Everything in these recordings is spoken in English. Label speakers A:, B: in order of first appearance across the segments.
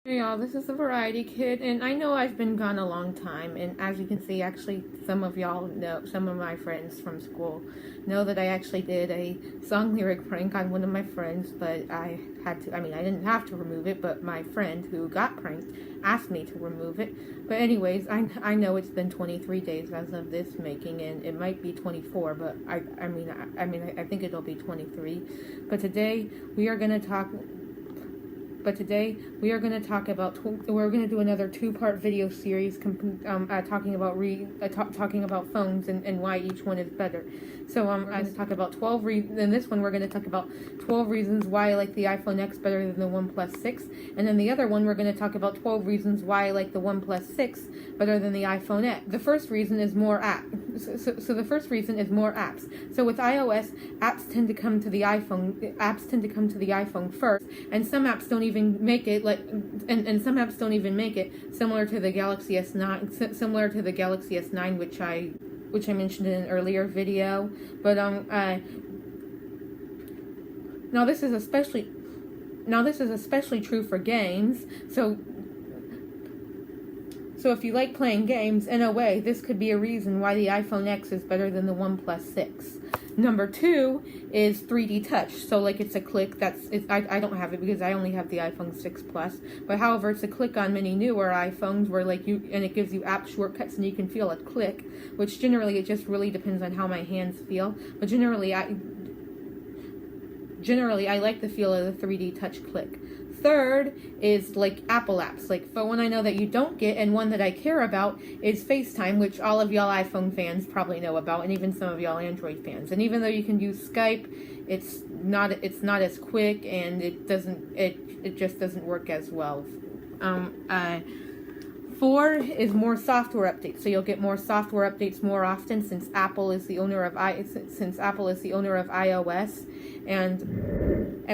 A: Hey y'all, this is the Variety Kid, and I know I've been gone a long time, and as you can see, actually, some of y'all know, some of my friends from school know that I actually did a song lyric prank on one of my friends, but I didn't have to remove it, but my friend who got pranked asked me to remove it. But anyways, I know it's been 23 days as of this making, and it might be 24, but I think it'll be 23. But today, we are going to talk about we're going to do another two-part video series talking about phones and why each one is better. So I'm going to talk about 12 reasons. In this one, we're going to talk about 12 reasons why I like the iPhone X better than the OnePlus 6, and then the other one we're going to talk about 12 reasons why I like the OnePlus 6 better than the iPhone X. The first reason is more apps. So the first reason is more apps. So with iOS, apps tend to come to the iPhone first, and some apps don't even make it, similar to the Galaxy S9, which I mentioned in an earlier video. But now this is especially true for games. So if you like playing games, in a way, this could be a reason why the iPhone X is better than the OnePlus 6. Number 2 is 3D touch. So like it's a click. I don't have it because I only have the iPhone 6 Plus. But however, it's a click on many newer iPhones where and it gives you app shortcuts and you can feel a click, which generally it just really depends on how my hands feel. But generally I like the feel of the 3D touch click. Third is like Apple apps. Like for one I know that you don't get, and one that I care about is FaceTime, which all of y'all iPhone fans probably know about, and even some of y'all Android fans. And even though you can use Skype, it's not as quick, and it just doesn't work as well. 4 is more software updates. So you'll get more software updates more often since Apple is the owner of iOS, and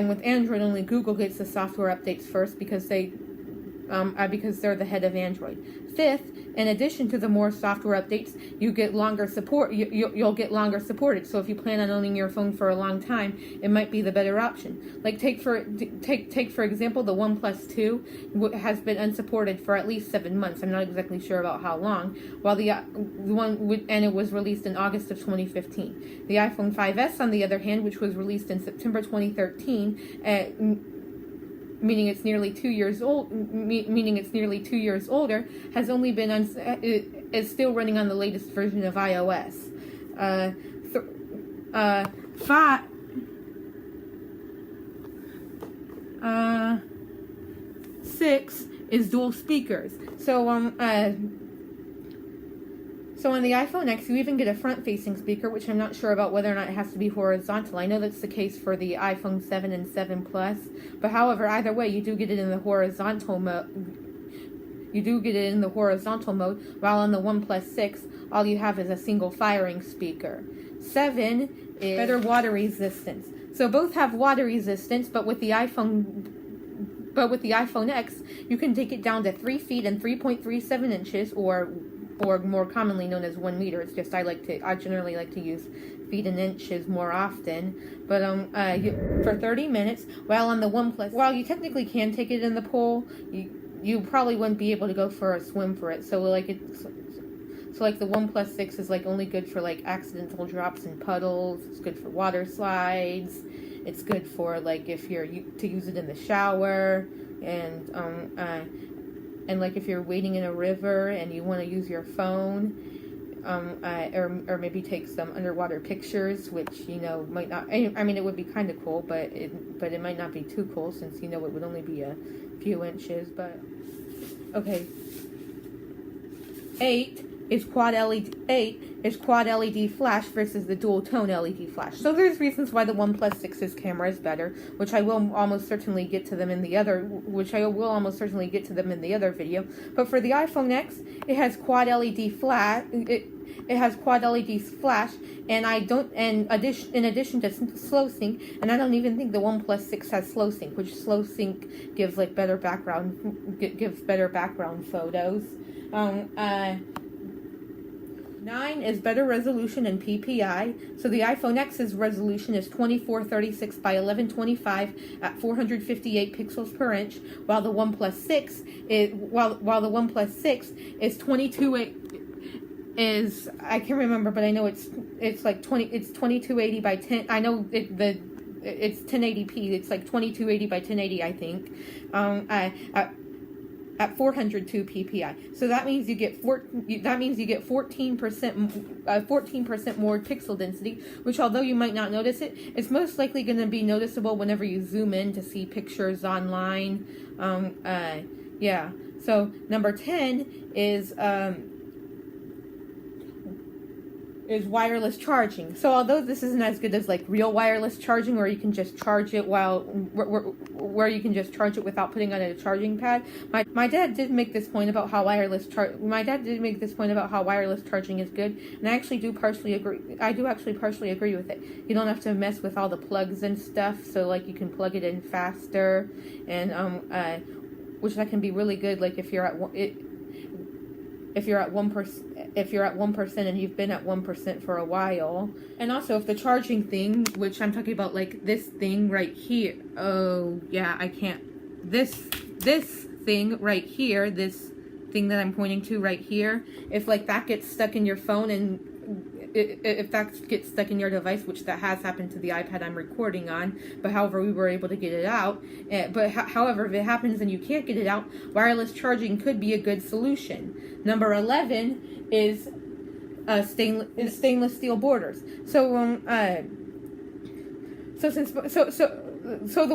A: with Android only Google gets the software updates first because they're the head of Android. 5th, in addition to the more software updates, you get longer support. You'll get longer supported. So if you plan on owning your phone for a long time, it might be the better option. Like take for example, the OnePlus 2 has been unsupported for at least 7 months. I'm not exactly sure about how long. While and it was released in August of 2015. The iPhone 5S, on the other hand, which was released in September 2013. Meaning it's nearly 2 years old. Meaning it's nearly 2 years older. Has only been is still running on the latest version of iOS. 6 is dual speakers. So on the iPhone X, you even get a front-facing speaker, which I'm not sure about whether or not it has to be horizontal. I know that's the case for the iPhone 7 and 7 Plus, but however, either way, you do get it in the horizontal mode. While on the OnePlus 6, all you have is a single firing speaker. 7 is better water resistance. So both have water resistance, but with the iPhone X, you can take it down to 3 feet and 3.37 inches, or more commonly known as 1 meter. It's just I generally like to use feet and inches more often. But for 30 minutes, while you technically can take it in the pool, you probably wouldn't be able to go for a swim for it. So like the OnePlus 6 is like only good for like accidental drops in puddles. It's good for water slides. It's good for like if you're to use it in the shower, and like if you're wading in a river and you want to use your phone, or maybe take some underwater pictures, which might not. I mean, it would be kind of cool, but it might not be too cool since it would only be a few inches. But okay. 8 is quad LED flash versus the dual tone LED flash. So there's reasons why the OnePlus 6's camera is better, which I will almost certainly get to them in the other video. But for the iPhone X, it has quad LED flash. It has quad LED flash, and in addition to slow sync, and I don't even think the OnePlus 6 has slow sync, which slow sync gives like better background photos. 9 is better resolution and PPI. So the iPhone X's resolution is 2436 by 1125 at 458 pixels per inch, while the OnePlus 6 is 22 I can't remember, but I know it's 2280 by 10. I know it's 1080p. It's like 2280 by 1080, I think. At 402 ppi, so that means you get 14% more pixel density. Which, although you might not notice it, it's most likely going to be noticeable whenever you zoom in to see pictures online. Yeah. So number 10 is wireless charging. So although this isn't as good as like real wireless charging, where you can just charge it where you can just charge it without putting on a charging pad, my dad did make this point about how wireless charging is good, and I actually do partially agree. I do actually partially agree with it. You don't have to mess with all the plugs and stuff, so like you can plug it in faster, and which that can be really good. Like if you're at 1% and you've been at 1% for a while. And also, if the charging thing, which I'm talking about, like this thing right here. Oh yeah, I can't. This thing right here, this thing that I'm pointing to right here, if like that gets stuck in your phone, and if that gets stuck in your device, which that has happened to the iPad I'm recording on, but however we were able to get it out. However, if it happens and you can't get it out, wireless charging could be a good solution. Number 11 is stainless steel borders. So the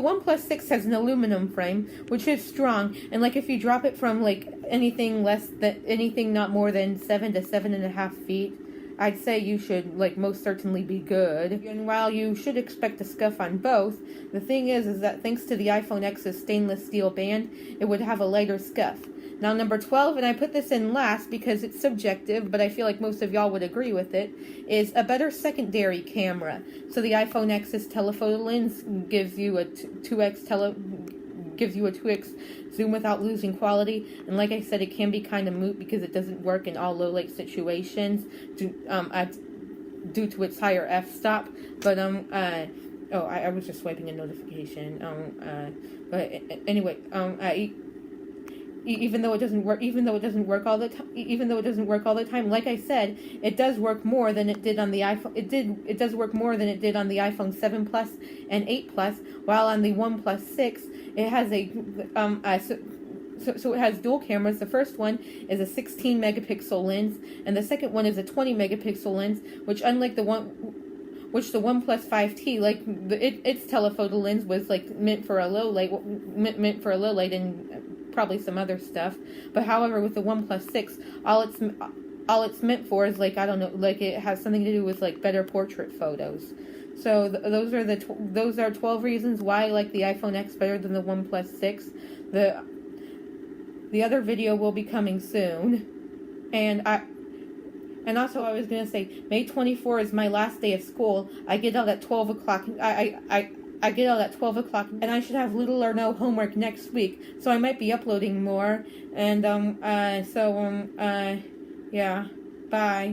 A: OnePlus 6 has an aluminum frame, which is strong, and like if you drop it from like anything not more than 7 to 7.5 feet, I'd say you should like most certainly be good. And while you should expect a scuff on both, the thing is that thanks to the iPhone X's stainless steel band, it would have a lighter scuff. Now number 12, and I put this in last because it's subjective, but I feel like most of y'all would agree with it, is a better secondary camera. So the iPhone X's telephoto lens gives you a 2x zoom without losing quality, and like I said, it can be kind of moot because it doesn't work in all low light situations due to its higher f-stop. But I was just swiping a notification. But anyway, even though it doesn't work all the time, like I said, it does work more than it did on the iPhone. It does work more than it did on the iPhone 7 Plus and 8 Plus, while on the OnePlus 6 it has so it has dual cameras. The first one is a 16 megapixel lens, and the second one is a 20 megapixel lens, which unlike the OnePlus 5T, like its telephoto lens was like meant for a low light and probably some other stuff. But however, with the OnePlus 6, all it's meant for is like, I don't know, like it has something to do with like better portrait photos. So those are 12 reasons why I like the iPhone X better than the OnePlus 6. The other video will be coming soon, and also I was gonna say May 24 is my last day of school. I get out at 12 o'clock. I get out at 12 o'clock, and I should have little or no homework next week, so I might be uploading more. And yeah, bye.